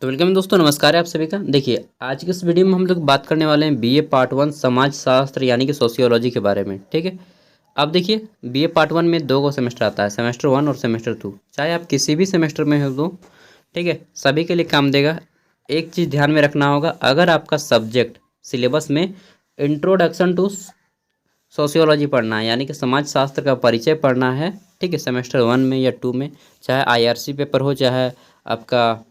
तो वेलकम दोस्तों, नमस्कार है आप सभी का। देखिए, आज की इस वीडियो में हम लोग बात करने वाले हैं बीए पार्ट 1 समाज शास्त्र यानी कि सोशियोलॉजी के बारे में। ठीक है। अब देखिए, बीए पार्ट 1 में दो सेमेस्टर आता है, सेमेस्टर 1 और सेमेस्टर 2। चाहे आप किसी भी सेमेस्टर में हो तो ठीक है, सभी के लिए काम देगा। एक चीज़ ध्यान में रखना होगा, अगर आपका सब्जेक्ट सिलेबस में इंट्रोडक्शन टू सोशियोलॉजी पढ़ना है यानी कि समाज शास्त्र का परिचय पढ़ना है, ठीक है, सेमेस्टर 1 में या 2 में, चाहे आईआरसी पेपर हो, चाहे आपका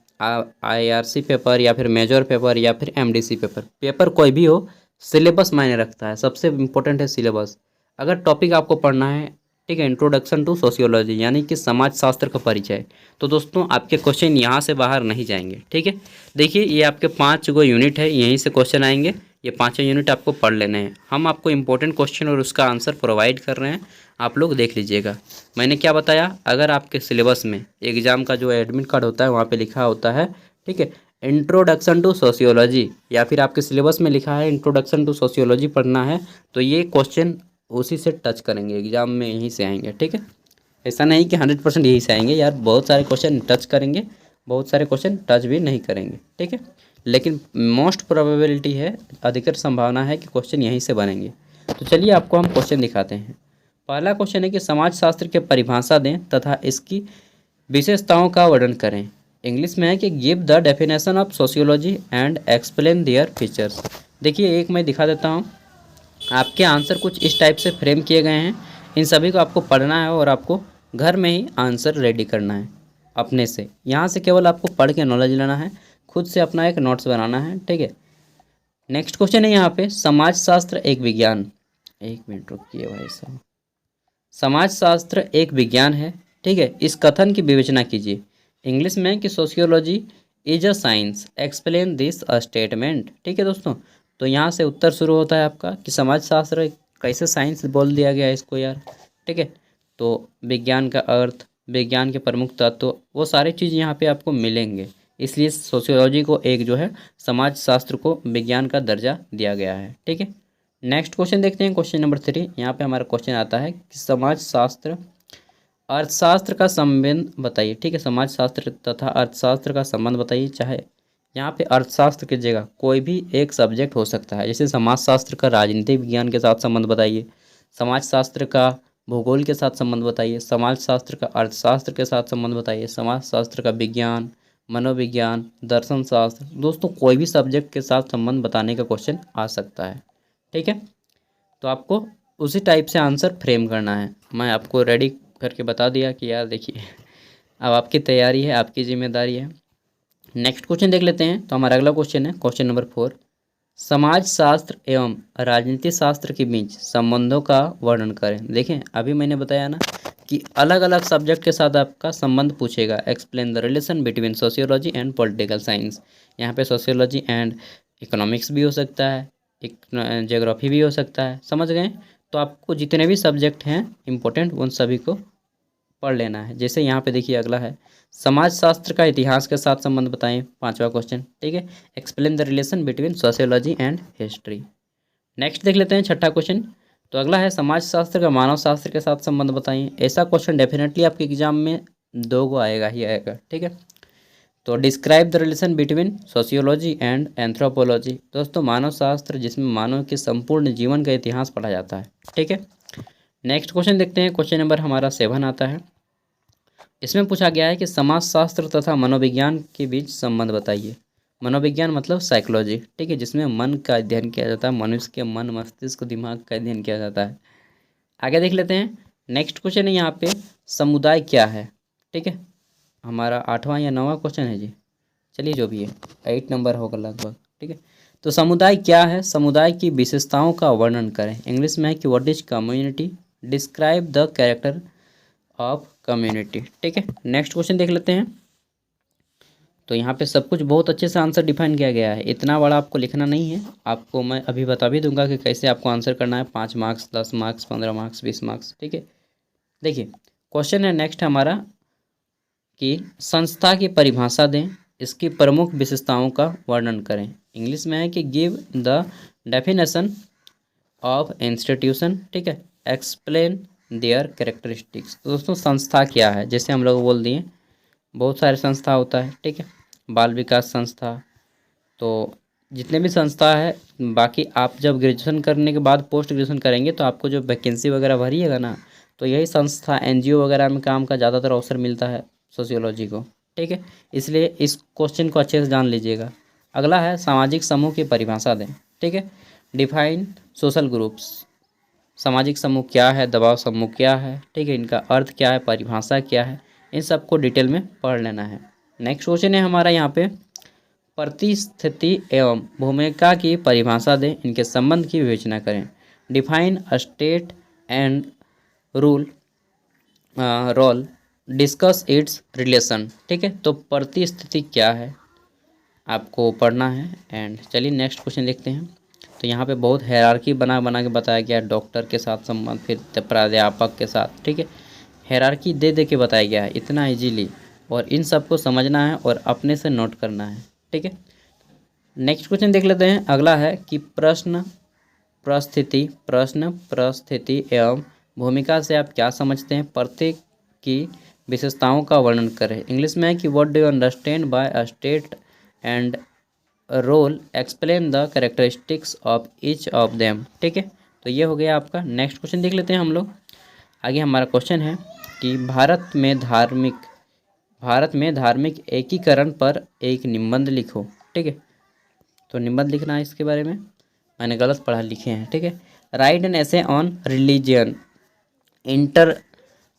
आईआरसी पेपर या फिर मेजर पेपर या फिर एमडीसी पेपर, पेपर कोई भी हो, सिलेबस मायने रखता है। सबसे इम्पोर्टेंट है सिलेबस। अगर टॉपिक आपको पढ़ना है, ठीक है, इंट्रोडक्शन टू सोशियोलॉजी यानी कि समाज शास्त्र का परिचय, तो दोस्तों आपके क्वेश्चन यहाँ से बाहर नहीं जाएंगे। ठीक है। देखिए, ये आपके 5 गो यूनिट है, यहीं से क्वेश्चन आएंगे। ये पाँचों यूनिट आपको पढ़ लेने हैं। हम आपको इम्पोर्टेंट क्वेश्चन और उसका आंसर प्रोवाइड कर रहे हैं, आप लोग देख लीजिएगा। मैंने क्या बताया, अगर आपके सिलेबस में एग्ज़ाम का जो एडमिट कार्ड होता है वहाँ पे लिखा होता है, ठीक है, इंट्रोडक्शन टू सोशियोलॉजी, या फिर आपके सिलेबस में लिखा है इंट्रोडक्शन टू सोशियोलॉजी पढ़ना है, तो ये क्वेश्चन उसी से टच करेंगे, एग्ज़ाम में यहीं से आएंगे। ठीक है। ऐसा नहीं कि 100% यहीं से आएंगे यार, बहुत सारे क्वेश्चन टच करेंगे, बहुत सारे क्वेश्चन टच भी नहीं करेंगे। ठीक है। लेकिन मोस्ट प्रोबेबिलिटी है, अधिकतर संभावना है कि क्वेश्चन यहीं से बनेंगे। तो चलिए आपको हम क्वेश्चन दिखाते हैं। पहला क्वेश्चन है कि समाज शास्त्र की परिभाषा दें तथा इसकी विशेषताओं का वर्णन करें। इंग्लिश में है कि give the definition of sociology and explain their features. देखिए, एक मैं दिखा देता हूँ। आपके आंसर कुछ इस टाइप से फ्रेम किए गए हैं, इन सभी को आपको पढ़ना है और आपको घर में ही आंसर रेडी करना है अपने से। यहाँ से केवल आपको पढ़ के नॉलेज लेना है, खुद से अपना एक नोट्स बनाना है। ठीक है। नेक्स्ट क्वेश्चन है यहाँ पे, समाज शास्त्र एक विज्ञान, एक मिनट रुकिए भाई साहब। समाज शास्त्र एक विज्ञान है, ठीक है, इस कथन की विवेचना कीजिए। इंग्लिश में कि sociology is a science, explain this statement. ठीक है दोस्तों, तो यहाँ से उत्तर शुरू होता है आपका कि समाज शास्त्र कैसे साइंस बोल दिया गया है इसको यार। ठीक है। तो विज्ञान का अर्थ, विज्ञान के प्रमुख तत्व, वो सारी चीज़ यहाँ पे आपको मिलेंगे। इसलिए सोशियोलॉजी को एक जो है समाज शास्त्र को विज्ञान का दर्जा दिया गया है। ठीक है। नेक्स्ट क्वेश्चन देखते हैं, क्वेश्चन नंबर 3। यहाँ पे हमारा क्वेश्चन आता है कि समाज शास्त्र अर्थशास्त्र का संबंध बताइए। ठीक है, समाज शास्त्र तथा अर्थशास्त्र का संबंध बताइए। चाहे यहाँ पे अर्थशास्त्र की जगह कोई भी एक सब्जेक्ट हो सकता है, जैसे समाज शास्त्र का राजनीतिक विज्ञान के साथ संबंध बताइए, समाज शास्त्र का भूगोल के साथ संबंध बताइए, समाज शास्त्र का अर्थशास्त्र के साथ संबंध बताइए, समाज शास्त्र का विज्ञान, मनोविज्ञान, दर्शन शास्त्र। दोस्तों, कोई भी सब्जेक्ट के साथ संबंध बताने का क्वेश्चन आ सकता है। ठीक है। तो आपको उसी टाइप से आंसर फ्रेम करना है। मैं आपको रेडी करके बता दिया कि यार देखिए, अब आपकी तैयारी है, आपकी जिम्मेदारी है। नेक्स्ट क्वेश्चन देख लेते हैं। तो हमारा अगला क्वेश्चन है, क्वेश्चन नंबर 4। समाज शास्त्र एवं राजनीति शास्त्र के बीच संबंधों का वर्णन करें। देखें, अभी मैंने बताया ना कि अलग अलग सब्जेक्ट के साथ आपका संबंध पूछेगा। Explain the relation between sociology and political science. यहाँ पे सोशियोलॉजी एंड इकोनॉमिक्स भी हो सकता है, एक ज्योग्राफी भी हो सकता है। समझ गए। तो आपको जितने भी सब्जेक्ट हैं इम्पोर्टेंट, उन सभी को पढ़ लेना है। जैसे यहाँ पे देखिए, अगला है समाज शास्त्र का इतिहास के साथ संबंध बताएं, 5वां क्वेश्चन। ठीक है। Explain the relation between sociology and history. Next देख लेते हैं, छठा क्वेश्चन। तो अगला है समाज शास्त्र का मानव शास्त्र के साथ संबंध बताइए। ऐसा क्वेश्चन डेफिनेटली आपके एग्जाम में 2 गो आएगा ही आएगा। ठीक है। तो describe the relation between sociology and anthropology. दोस्तों, मानव शास्त्र जिसमें मानव के संपूर्ण जीवन का इतिहास पढ़ा जाता है। ठीक है। नेक्स्ट क्वेश्चन देखते हैं, क्वेश्चन नंबर हमारा 7 आता है। इसमें पूछा गया है कि समाज शास्त्र तथा मनोविज्ञान के बीच संबंध बताइए। मनोविज्ञान मतलब साइकोलॉजी, ठीक है, जिसमें मन का अध्ययन किया जाता है, मनुष्य के मन, मस्तिष्क, दिमाग का अध्ययन किया जाता है। आगे देख लेते हैं। नेक्स्ट क्वेश्चन है यहाँ पे, समुदाय क्या है। ठीक है, हमारा 8वां या 9वां क्वेश्चन है जी, चलिए जो भी है, 8 नंबर होगा लगभग। ठीक है। तो समुदाय क्या है, समुदाय की विशेषताओं का वर्णन करें। इंग्लिश में है कि what is community, describe the character of community. ठीक है। नेक्स्ट क्वेश्चन देख लेते हैं। तो यहाँ पे सब कुछ बहुत अच्छे से आंसर डिफाइन किया गया है, इतना बड़ा आपको लिखना नहीं है। आपको मैं अभी बता भी दूंगा कि कैसे आपको आंसर करना है। 5 मार्क्स, 10 मार्क्स, 15 मार्क्स, 20 मार्क्स। ठीक है। देखिए, क्वेश्चन है नेक्स्ट हमारा कि संस्था की परिभाषा दें, इसकी प्रमुख विशेषताओं का वर्णन करें। इंग्लिश में है कि give the definition of institution. ठीक है। Explain there characteristics. तो दोस्तों, संस्था क्या है, जैसे हम लोग बोल दिए बहुत सारे संस्था होता है। ठीक है। बाल विकास संस्था। तो जितने भी संस्था है, बाकी आप जब ग्रेजुएशन करने के बाद पोस्ट ग्रेजुएशन करेंगे तो आपको जो वैकेंसी वगैरह भरिएगा ना, तो यही संस्था एनजीओ वगैरह में काम का ज़्यादातर अवसर मिलता है सोशियोलॉजी को। ठीक है, इसलिए इस क्वेश्चन को अच्छे से जान लीजिएगा। अगला है सामाजिक समूह की परिभाषा दें। ठीक है, डिफाइन सोशल ग्रुप्स। सामाजिक समूह क्या है, दबाव समूह क्या है, ठीक है, इनका अर्थ क्या है, परिभाषा क्या है, इन सबको डिटेल में पढ़ लेना है। नेक्स्ट क्वेश्चन है हमारा यहाँ पे, परिस्थिति एवं भूमिका की परिभाषा दें, इनके संबंध की विवेचना करें। Define state and rule role, discuss its relation. ठीक है, तो परिस्थिति क्या है आपको पढ़ना है। एंड चलिए नेक्स्ट क्वेश्चन देखते हैं। तो यहाँ पे बहुत हायरार्की बना बना के बताया गया है, डॉक्टर के साथ संबंध, फिर प्राध्यापक के साथ। ठीक है, हायरार्की दे दे के बताया गया है इतना इजीली, और इन सबको समझना है और अपने से नोट करना है। ठीक है, नेक्स्ट क्वेश्चन देख लेते हैं। अगला है कि प्रश्न परिस्थिति एवं भूमिका से आप क्या समझते हैं, प्रत्येक की विशेषताओं का वर्णन करें। इंग्लिश में है कि what do you understand by a state and role, explain the characteristics of each of them. ठीक है, तो ये हो गया आपका। नेक्स्ट क्वेश्चन देख लेते हैं हम लोग। आगे हमारा क्वेश्चन है कि भारत में धार्मिक एकीकरण पर एक निबंध लिखो। ठीक है, तो निबंध लिखना है इसके बारे में, मैंने गलत पढ़ा लिखे हैं। ठीक है, right an essay on religion inter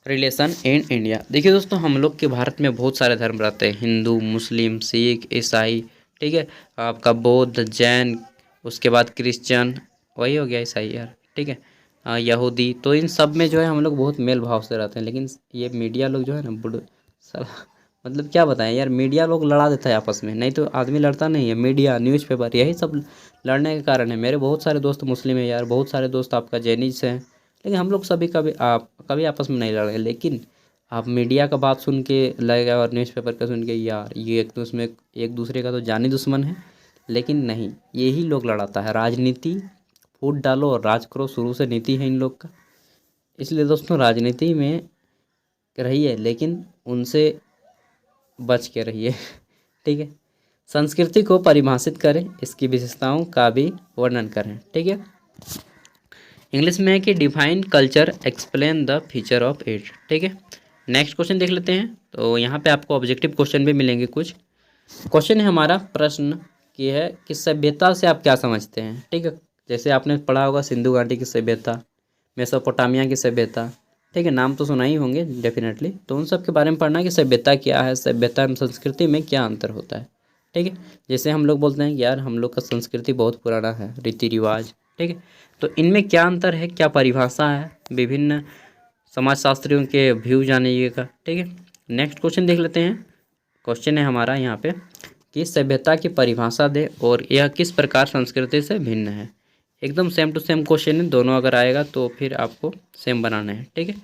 relation in India. देखिए दोस्तों, हम लोग के भारत में बहुत सारे धर्म रहते हैं, हिंदू, मुस्लिम, सिख, ईसाई। ठीक है, आपका बौद्ध, जैन, उसके बाद क्रिश्चियन, वही हो गया ईसाई यार। ठीक है, यहूदी। तो इन सब में जो है हम लोग बहुत मेल भाव से रहते हैं, लेकिन ये मीडिया लोग जो है ना बुढ़ साला, मतलब क्या बताएं यार, मीडिया लोग लड़ा देता है आपस में, नहीं तो आदमी लड़ता नहीं है। मीडिया, न्यूज़पेपर, यही सब लड़ने के कारण है। मेरे बहुत सारे दोस्त मुस्लिम है यार, बहुत सारे दोस्त आपका जैनीज हैं, लेकिन हम लोग सभी कभी आपस में नहीं लड़े। लेकिन आप मीडिया का बात सुन के लगेगा और न्यूज़पेपर का सुन के, यार ये एक दूसरे का तो जानी दुश्मन है। लेकिन नहीं, यही लोग लड़ाता है। राजनीति फूट डालो और राज करो, शुरू से नीति है इन लोग का। इसलिए दोस्तों, राजनीति में रहिए लेकिन उनसे बच के रहिए। ठीक है, संस्कृति को परिभाषित करें, इसकी विशेषताओं का भी वर्णन करें। ठीक है, इंग्लिश में है कि define culture, explain the feature of it. ठीक है, नेक्स्ट क्वेश्चन देख लेते हैं। तो यहाँ पे आपको ऑब्जेक्टिव क्वेश्चन भी मिलेंगे कुछ। क्वेश्चन है हमारा, प्रश्न की है कि सभ्यता से आप क्या समझते हैं। ठीक है, जैसे आपने पढ़ा होगा सिंधु घाटी की सभ्यता, मेसोपोटामिया की सभ्यता। ठीक है, नाम तो सुना ही होंगे डेफिनेटली। तो उन सब के बारे में पढ़ना कि सभ्यता क्या है, सभ्यता एवं संस्कृति में क्या अंतर होता है। ठीक है, जैसे हम लोग बोलते हैं कि यार हम लोग का संस्कृति बहुत पुराना है, रीति रिवाज। ठीक है, तो इनमें क्या अंतर है, क्या परिभाषा है, विभिन्न समाजशास्त्रियों के व्यू जानिएगा। ठीक है, नेक्स्ट क्वेश्चन देख लेते हैं। क्वेश्चन है हमारा यहाँ पे कि सभ्यता की परिभाषा दे और यह किस प्रकार संस्कृति से भिन्न है। एकदम सेम टू सेम क्वेश्चन है, दोनों अगर आएगा तो फिर आपको सेम बनाना है। ठीक है,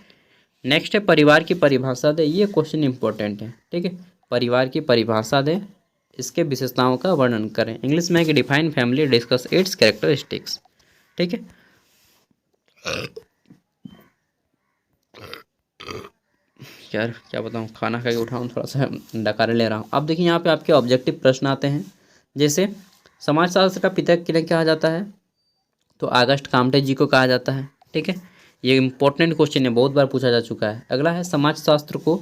नेक्स्ट है परिवार की परिभाषा दे। ये क्वेश्चन इंपॉर्टेंट है। ठीक है, परिवार की परिभाषा दे, इसके विशेषताओं का वर्णन करें। इंग्लिश में है कि define family, discuss it's characteristics. ठीक है, यार क्या बताऊँ, खाना खा के उठाऊँ, थोड़ा सा डकारे ले रहा हूँ। अब देखिए यहाँ पे आपके ऑब्जेक्टिव प्रश्न आते हैं। जैसे समाजशास्त्र का पिता किन्हें कहा जाता है, तो अगस्त काम्टे जी को कहा जाता है। ठीक है, ये इंपॉर्टेंट क्वेश्चन है, बहुत बार पूछा जा चुका है। अगला है समाजशास्त्र को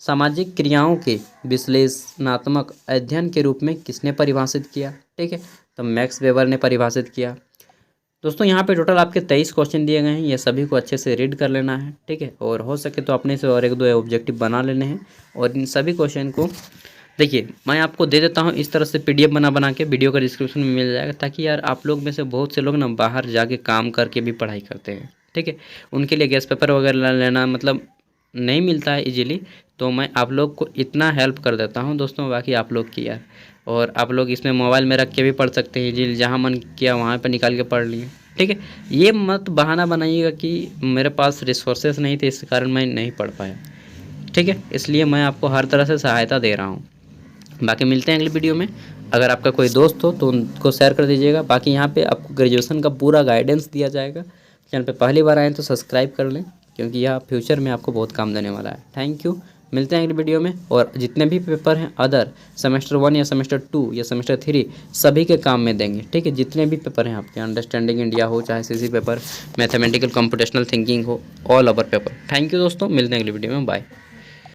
सामाजिक क्रियाओं के विश्लेषणात्मक अध्ययन के रूप में किसने परिभाषित किया। ठीक है, तो मैक्स वेबर ने परिभाषित किया। दोस्तों यहाँ पे टोटल आपके 23 क्वेश्चन दिए गए हैं, ये सभी को अच्छे से रीड कर लेना है। ठीक है, और हो सके तो अपने से और एक दो ऑब्जेक्टिव बना लेने हैं। और इन सभी क्वेश्चन को देखिए मैं आपको दे देता हूँ इस तरह से PDF बना के, वीडियो का डिस्क्रिप्शन में मिल जाएगा, ताकि यार आप लोग में से बहुत से लोग ना बाहर जाके काम करके भी पढ़ाई करते हैं। ठीक है, उनके लिए गैस पेपर वगैरह लेना मतलब नहीं मिलता है इजीली, तो मैं आप लोग को इतना हेल्प कर देता हूँ दोस्तों, बाकी आप लोग की यार। और आप लोग इसमें मोबाइल में रख के भी पढ़ सकते हैं इजीली, जहाँ मन किया वहाँ पर निकाल के पढ़ लिए। ठीक है, ये मत बहाना बनाइएगा कि मेरे पास रिसोर्सेस नहीं थे इस कारण मैं नहीं पढ़ पाया। ठीक है, इसलिए मैं आपको हर तरह से सहायता दे रहा हूँ। बाकी मिलते हैं अगली वीडियो में। अगर आपका कोई दोस्त हो तो उनको शेयर कर दीजिएगा। बाकी यहाँ पे आपको ग्रेजुएशन का पूरा गाइडेंस दिया जाएगा। चैनल पे पहली बार आए तो सब्सक्राइब कर लें, क्योंकि यह फ्यूचर में आपको बहुत काम देने वाला है। Thank you. मिलते हैं अगली वीडियो में। और जितने भी पेपर हैं अदर सेमेस्टर 1 या सेमेस्टर 2 या सेमेस्टर 3 सभी के काम में देंगे, ठीक है। जितने भी पेपर हैं आपके, अंडरस्टैंडिंग इंडिया हो, चाहे CC paper, mathematical computational thinking हो, all over paper. Thank you दोस्तों, मिलते हैं अगली वीडियो में, बाय।